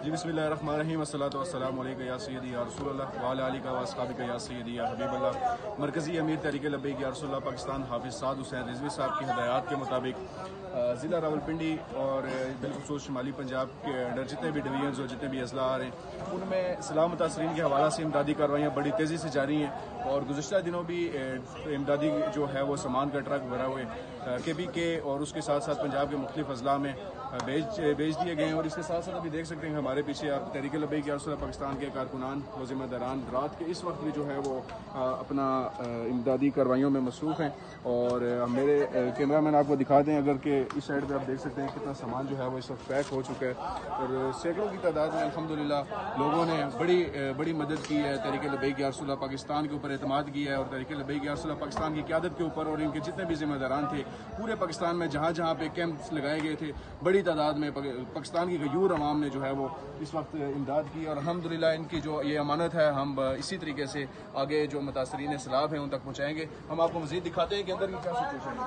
جی बिस्मिल्लाहिर्रहमानिर्रहीम अस्सलातु वस्सलामु अलैका या सय्यदी या रसूल अल्लाह व अला आलिका व अस्हाबिका या सय्यदी या हबीब अल्लाह। मरकज़ी अमीर तहरीक लब्बैक या रसूल अल्लाह पाकिस्तान हाफिज़ साद हुसैन रिजवी साहब की हदायत के मुताबिक ज़िला रावलपिंडी और बिलखुसूस शुमाली पंजाब के अंडर जितने भी डिवीजन्स और जितने भी अजला आ रहे हैं उनमें सलाह मुतासरीन के हवाला से इमदादी कार्रवाइयाँ बड़ी तेज़ी से जारी हैं। और गुज़श्ता दिनों भी इमदादी जो है वो सामान का ट्रक भरा हुए KPK और उसके साथ साथ पंजाब के मुख्तलिफ अजला में भेज दिए गए हैं। और इसके साथ साथ अभी देख सकते हैं हमारे पीछे आप तहरीक लब्बैक या रसूल अल्लाह पाकिस्तान के कारकुनान व ज़िम्मेदारान रात के इस वक्त भी जो है वो अपना इमदादी कार्रवाइयों में मसरूफ़ हैं। और मेरे कैमरा मैन आपको दिखा दें अगर कि इस साइड पर आप देख सकते हैं कितना सामान जो है वो इस वक्त पैक हो चुका है। और सैकड़ों की तादाद में अल्हम्दुलिल्लाह लोगों ने बड़ी मदद की है। तहरीक लब्बैक या रसूल अल्लाह पाकिस्तान के ऊपर एतमाद किया है और तहरीक लब्बैक या रसूल अल्लाह पाकिस्तान की क़यादत के ऊपर और इनके जितने भी ज़िम्मेदारान थे पूरे पाकिस्तान में जहाँ जहाँ पे कैंप्स लगाए गए थे बड़ी तादाद में पाकिस्तान की गयूर अवाम ने जो है वो इस वक्त इमदाद की। और अल्हम्दुलिल्लाह इनकी जो ये अमानत है हम इसी तरीके से आगे जो मुतासरीन सैलाब हैं उन तक पहुँचाएंगे। हम आपको मज़ीद दिखाते हैं कि अंदर की क्या सिचुएशन है।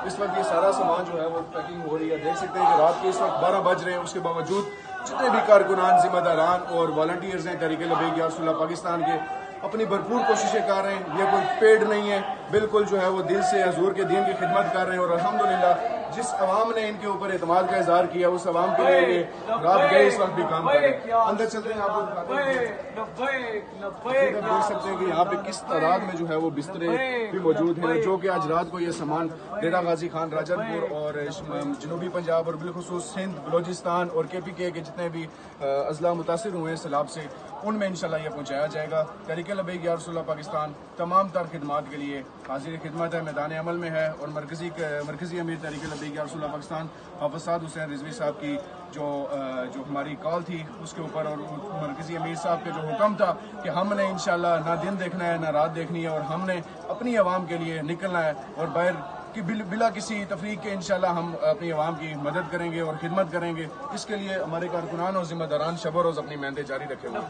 इस वक्त ये सारा सामान जो है वो पैकिंग हो रही है। देख सकते हैं कि रात के इस वक्त 12 बज रहे हैं, उसके बावजूद जितने भी कारकुनान जिम्मेदारान और वॉलंटियर्स हैं तहरीक लब्बैक या रसूल अल्लाह पाकिस्तान के अपनी भरपूर कोशिशें कर रहे हैं। ये कोई पेड नहीं है, बिल्कुल जो है वो दिल से हजूर के दीन की खिदमत कर रहे हैं। और अल्हम्दुलिल्लाह जिस अवाम ने इनके ऊपर एतमाद का इजहार किया उस अवाम के लिए ये रात गए इस वक्त भी काम कर रहे हैं। अंदर चलते हैं, आपको दिखाते हैं। देख सकते हैं कि यहाँ पे किस तादाद में जो है वो बिस्तरे भी मौजूद हैं जो कि आज रात को ये सामान डेरा गाजी खान राजनपुर और जनूबी पंजाब और बिलखुसूस सिंध बलोचिस्तान और KPK के जितने भी अजला मुतासिर हुए हैं सैलाब से उनमें इंशाल्लाह ये पहुँचाया जाएगा। तहरीक लब्बैक या रसूल अल्लाह पाकिस्तान तमाम तर खिदमात के लिए हाजिर खिदमत है, मैदान अमल में है। और मरकज़ी अमीर तहरीक लब्बैक या रसूल अल्लाह पाकिस्तान हाफिज़ साद हुसैन रिजवी साहब की जो हमारी कॉल थी उसके ऊपर और मरकज़ी अमीर साहब के जो हुक्म था कि हमने इंशाल्लाह ना दिन देखना है ना रात देखनी है और हमने अपनी आवाम के लिए निकलना है और बाहर कि बिला किसी तफरीक के इंशाल्लाह हम अपनी आवाम की मदद करेंगे और खिदमत करेंगे। इसके लिए हमारे कारकुनान और जिम्मेदारान शब रोज़ अपनी मेहनतें जारी रखेंगे।